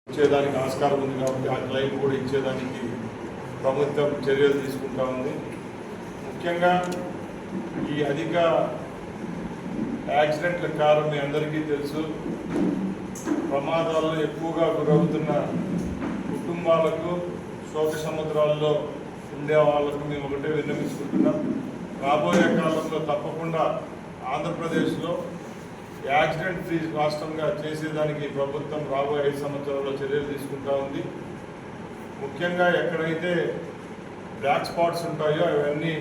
ఇచ్చేదానికి ఆస్కారం ఉంది కాబట్టి ఆ క్లెయిమ్ కూడా ఇచ్చేదానికి ప్రభుత్వం చర్యలు తీసుకుంటా ఉంది. ముఖ్యంగా ఈ అధిక యాక్సిడెంట్ల కారణం మీ అందరికీ తెలుసు. ప్రమాదాల్లో ఎక్కువగా గురవుతున్న కుటుంబాలకు, శోక సముద్రాల్లో ఉండే వాళ్ళకు మేము ఒకటే విన్నవించుకుంటున్నాం. రాబోయే కాలంలో తప్పకుండా ఆంధ్రప్రదేశ్లో యాక్సిడెంట్ ఫ్రీ రాష్ట్రంగా చేసేదానికి ప్రభుత్వం రాబోయే 5 సంవత్సరాల్లో చర్యలు తీసుకుంటా ఉంది. ముఖ్యంగా ఎక్కడైతే బ్లాక్ స్పాట్స్ ఉంటాయో అవన్నీ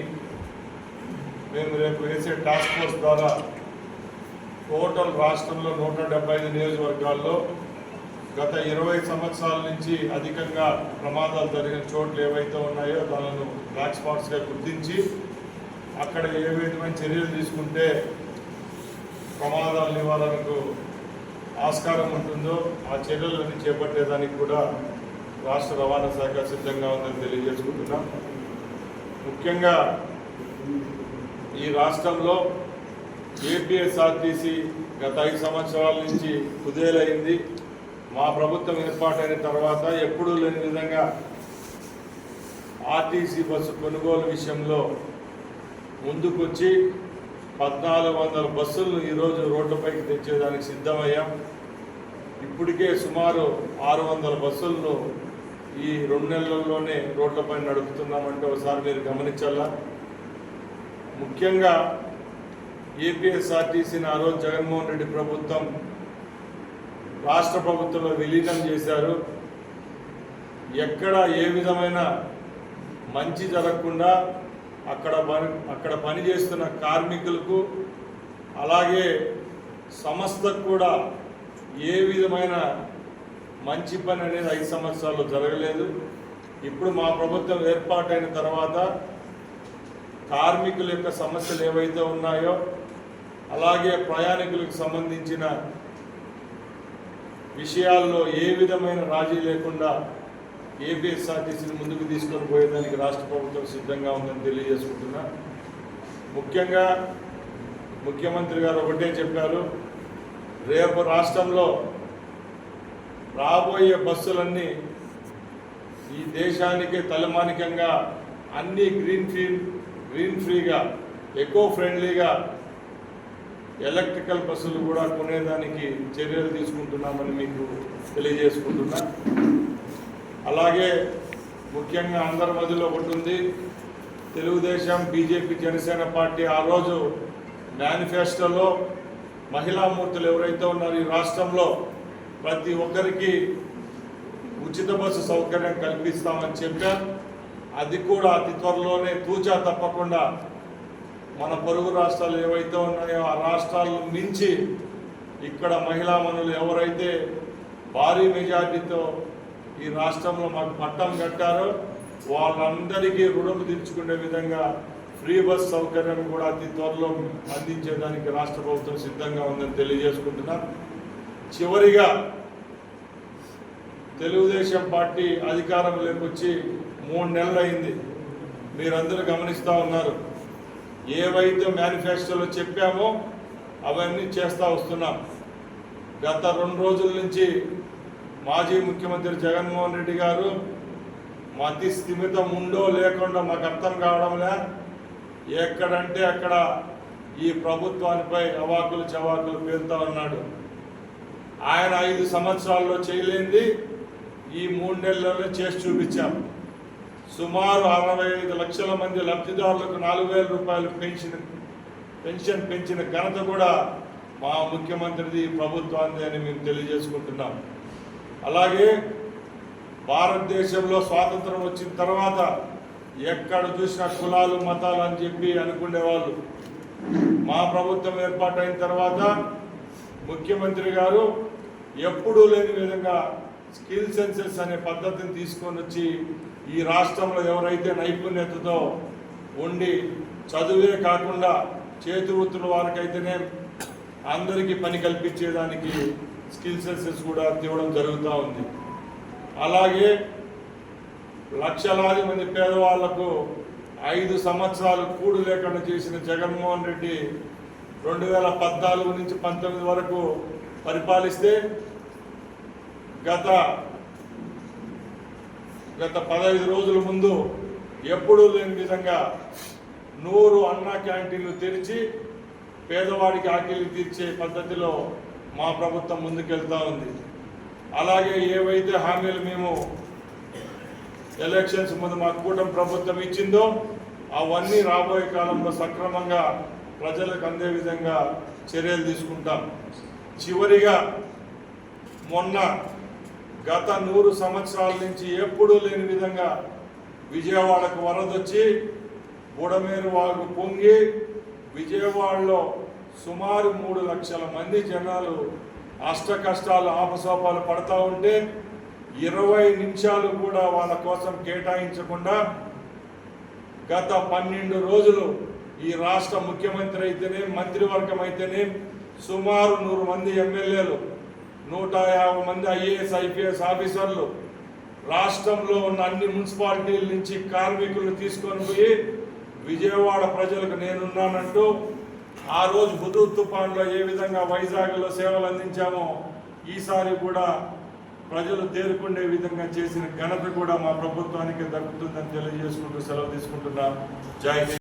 మేము రేపు వేసే టాస్క్ ఫోర్స్ ద్వారా టోటల్ రాష్ట్రంలో 175 నియోజకవర్గాల్లో గత 20 సంవత్సరాల నుంచి అధికంగా ప్రమాదాలు జరిగిన చోట్లు ఏవైతే ఉన్నాయో దానిని బ్లాక్ స్పాట్స్గా గుర్తించి అక్కడ ఏ విధమైన చర్యలు తీసుకుంటే ప్రమాదాల నివారణకు ఆస్కారం ఉంటుందో ఆ చర్యలను చేపట్టేదానికి కూడా రాష్ట్ర రవాణా శాఖ సిద్ధంగా ఉందని తెలియజేసుకుంటున్నాం. ముఖ్యంగా ఈ రాష్ట్రంలో ఏపీఎస్ఆర్టీసీ గత 5 సంవత్సరాల నుంచి కుదేలైంది. మా ప్రభుత్వం ఏర్పాటైన తర్వాత ఎప్పుడూ లేని విధంగా ఆర్టీసీ బస్సు కొనుగోలు విషయంలో ముందుకొచ్చి 1400 బస్సులను ఈరోజు రోడ్లపైకి తెచ్చేదానికి సిద్ధమయ్యాం. ఇప్పటికే సుమారు 600 బస్సులను ఈ 2 నెలల్లోనే రోడ్లపై నడుపుతున్నామంటే ఒకసారి మీరు గమనించాలా. ముఖ్యంగా ఏపీఎస్ఆర్టీసీని ఆ రోజు జగన్మోహన్ రెడ్డి ప్రభుత్వం రాష్ట్ర ప్రభుత్వంలో విలీనం చేశారు. ఎక్కడ ఏ విధమైన మంచి జరగకుండా అక్కడ పనిచేస్తున్న కార్మికులకు అలాగే సంస్థకు కూడా ఏ విధమైన మంచి పని అనేది 5 సంవత్సరాల్లో జరగలేదు. ఇప్పుడు మా ప్రభుత్వం ఏర్పాటైన తర్వాత కార్మికుల యొక్క సమస్యలు ఏవైతే ఉన్నాయో అలాగే ప్రయాణికులకు సంబంధించిన విషయాల్లో ఏ విధమైన రాజీ లేకుండా ఏపీఎస్ఆర్టీసీని ముందుకు తీసుకొని పోయేదానికి రాష్ట్ర ప్రభుత్వం సిద్ధంగా ఉందని తెలియజేసుకుంటున్నా. ముఖ్యంగా ముఖ్యమంత్రి గారు ఒకటే చెప్పారు, రేపు రాష్ట్రంలో రాబోయే బస్సులన్నీ ఈ దేశానికే తలమానికంగా అన్ని గ్రీన్ ఫ్రీగా ఎకో ఫ్రెండ్లీగా ఎలక్ట్రికల్ బస్సులు కూడా కొనేదానికి చర్యలు తీసుకుంటున్నామని మీకు తెలియజేసుకుంటున్నా. అలాగే ముఖ్యంగా అందరి మధ్యలో ఒకటి ఉంది, తెలుగుదేశం, బీజేపీ, జనసేన పార్టీ ఆ రోజు మేనిఫెస్టోలో మహిళామూర్తులు ఎవరైతే ఉన్నారో ఈ రాష్ట్రంలో ప్రతి ఒక్కరికి ఉచిత బస్సు సౌకర్యం కల్పిస్తామని చెప్పారు. అది కూడా అతి త్వరలోనే తూచా తప్పకుండా మన పొరుగు రాష్ట్రాలు ఏవైతే ఉన్నాయో ఆ రాష్ట్రాలను మించి ఇక్కడ మహిళామణులు ఎవరైతే భారీ మెజార్టీతో ఈ రాష్ట్రంలో మాకు పట్టం కట్టారో వాళ్ళందరికీ రుణం తీర్చుకునే విధంగా ఫ్రీ బస్ సౌకర్యం కూడా అతి త్వరలో అందించేదానికి రాష్ట్ర ప్రభుత్వం సిద్ధంగా ఉందని తెలియజేసుకుంటున్నా. చివరిగా తెలుగుదేశం పార్టీ అధికారంలోకి వచ్చి 3 నెలలు అయింది. మీరందరూ గమనిస్తూ ఉన్నారు. ఏవైతే మేనిఫెస్టోలో చెప్పామో అవన్నీ చేస్తూ వస్తున్నాం. గత 2 రోజుల నుంచి మాజీ ముఖ్యమంత్రి జగన్మోహన్ రెడ్డి గారు మతి స్థిమితం ఉందో లేకుండా మాకు అర్థం కావడంలే, ఎక్కడంటే అక్కడ ఈ ప్రభుత్వానిపై అవాకులు చవాకులు పేరుతూ ఉన్నాడు. ఆయన 5 సంవత్సరాల్లో చేయలేంది ఈ 3 నెలల్లోనే చేసి చూపించాం. సుమారు 65 లక్షల మంది లబ్ధిదారులకు 4,000 రూపాయలు పెన్షన్ పెంచిన ఘనత కూడా మా ముఖ్యమంత్రిది ప్రభుత్వాన్ని అని మేము తెలియజేసుకుంటున్నాం. అలాగే భారతదేశంలో స్వాతంత్రం వచ్చిన తర్వాత ఎక్కడ చూసినా కులాలు మతాలు అని చెప్పి అనుకునేవాళ్ళు. మా ప్రభుత్వం ఏర్పాటైన తర్వాత ముఖ్యమంత్రి గారు ఎప్పుడూ లేని విధంగా స్కిల్ సెన్సెస్ అనే పద్ధతిని తీసుకొని వచ్చి ఈ రాష్ట్రంలో ఎవరైతే నైపుణ్యతతో ఉండి చదువే కాకుండా చేతి వృత్తుల వారికైతేనే అందరికీ పని కల్పించేదానికి స్కిల్ సెన్సెస్ కూడా తేవడం జరుగుతూ ఉంది. అలాగే లక్షలాది మంది పేదవాళ్లకు 5 సంవత్సరాలు కూడు లేకుండా చేసిన జగన్మోహన్ రెడ్డి 2014 నుంచి 19 వరకు పరిపాలిస్తే గత గత 15 రోజుల ముందు ఎప్పుడూ లేని విధంగా 100 అన్నా క్యాంటీన్లు తెరిచి పేదవాడికి ఆకలి తీర్చే పద్ధతిలో మా ప్రభుత్వం ముందుకెళ్తా ఉంది. అలాగే ఏవైతే హామీలు మేము ఎలక్షన్స్ ముందు మా కూటమి ప్రభుత్వం ఇచ్చిందో అవన్నీ రాబోయే కాలంలో సక్రమంగా ప్రజలకు అందే విధంగా చర్యలు తీసుకుంటాం. చివరిగా మొన్న గత 100 సంవత్సరాల నుంచి ఎప్పుడూ లేని విధంగా విజయవాడకు వరదొచ్చి బుడమేరు వాగు పొంగి విజయవాడలో సుమారు 3 లక్షల మంది జనాలు అష్ట కష్టాలు ఆపసోపాలు పడతా ఉంటే 20 నిమిషాలు కూడా వాళ్ళ కోసం కేటాయించకుండా గత 12 రోజులు ఈ రాష్ట్ర ముఖ్యమంత్రి అయితేనే మంత్రివర్గం అయితేనే సుమారు 100 మంది ఎమ్మెల్యేలు 150 మంది ఐఏఎస్ ఐపీఎస్ ఆఫీసర్లు రాష్ట్రంలో ఉన్న అన్ని మున్సిపాలిటీల నుంచి కార్మికులను తీసుకొని పోయి విజయవాడ ప్రజలకు నేనున్నానంటూ ఆ రోజు హుదూద్ తుఫాన్లో ఏ విధంగా వైజాగ్లో సేవలు అందించామో ఈసారి కూడా ప్రజలు తేరుకుండే విధంగా చేసిన ఘనత కూడా మా ప్రభుత్వానికి దక్కుతుందని తెలియజేసుకుంటూ సెలవు తీసుకుంటున్నాం. జై హింద్.